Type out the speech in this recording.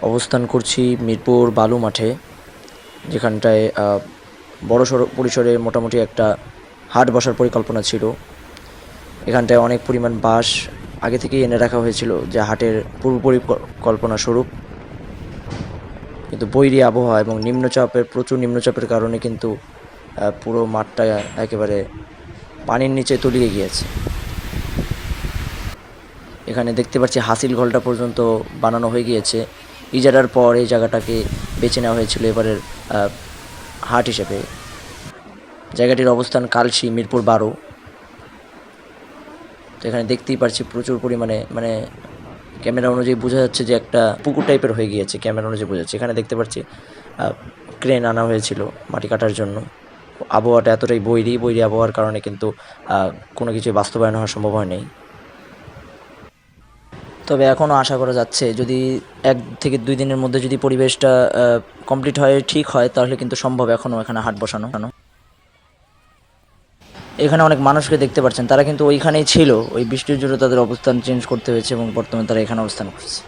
অবস্থান করছি মিরপুর বালু মাঠে, যেখানটায় বড়সড় পরিসরে মোটামুটি একটা হাট বসার পরিকল্পনা ছিল। এখানটায় অনেক পরিমাণ বাঁশ আগে থেকেই এনে রাখা হয়েছিল, যা হাটের পূর্ব পরিকল্পনা স্বরূপ। কিন্তু বৈরী আবহাওয়া এবং প্রচুর নিম্নচাপের কারণে কিন্তু পুরো মাঠটা একেবারে পানির নিচে তলিয়ে গিয়েছে। এখানে দেখতে পাচ্ছি হাসিল ঘলটা পর্যন্ত বানানো হয়ে গিয়েছে। ইজারার পর এই জায়গাটাকে বেছে নেওয়া হয়েছিল এবারের হাট হিসেবে। জায়গাটির অবস্থান কালশী, মিরপুর 12। তো এখানে দেখতেই পাচ্ছি প্রচুর পরিমাণে, মানে ক্যামেরা অনুযায়ী বোঝা যাচ্ছে যে একটা পুকুর টাইপের হয়ে গিয়েছে। ক্যামেরা অনুযায়ী বোঝা যাচ্ছে। এখানে দেখতে পাচ্ছি ক্রেন আনা হয়েছিল মাটি কাটার জন্য। আবহাওয়াটা এতটাই বৈরী আবহাওয়ার কারণে কিন্তু কোনো কিছুই বাস্তবায়ন হওয়া সম্ভব হয়নি। তবে এখনও আশা করা যাচ্ছে, যদি 1 থেকে 2 দিনের মধ্যে যদি পরিবেশটা কমপ্লিট হয়, ঠিক হয়, তাহলে কিন্তু সম্ভব এখনও এখানে হাট বসানো। এখানে অনেক মানুষকে দেখতে পাচ্ছেন, তারা কিন্তু ওইখানেই ছিল। ওই বৃষ্টির জন্য তাদের অবস্থান চেঞ্জ করতে হয়েছে এবং বর্তমানে তারা এখানে অবস্থান করছে।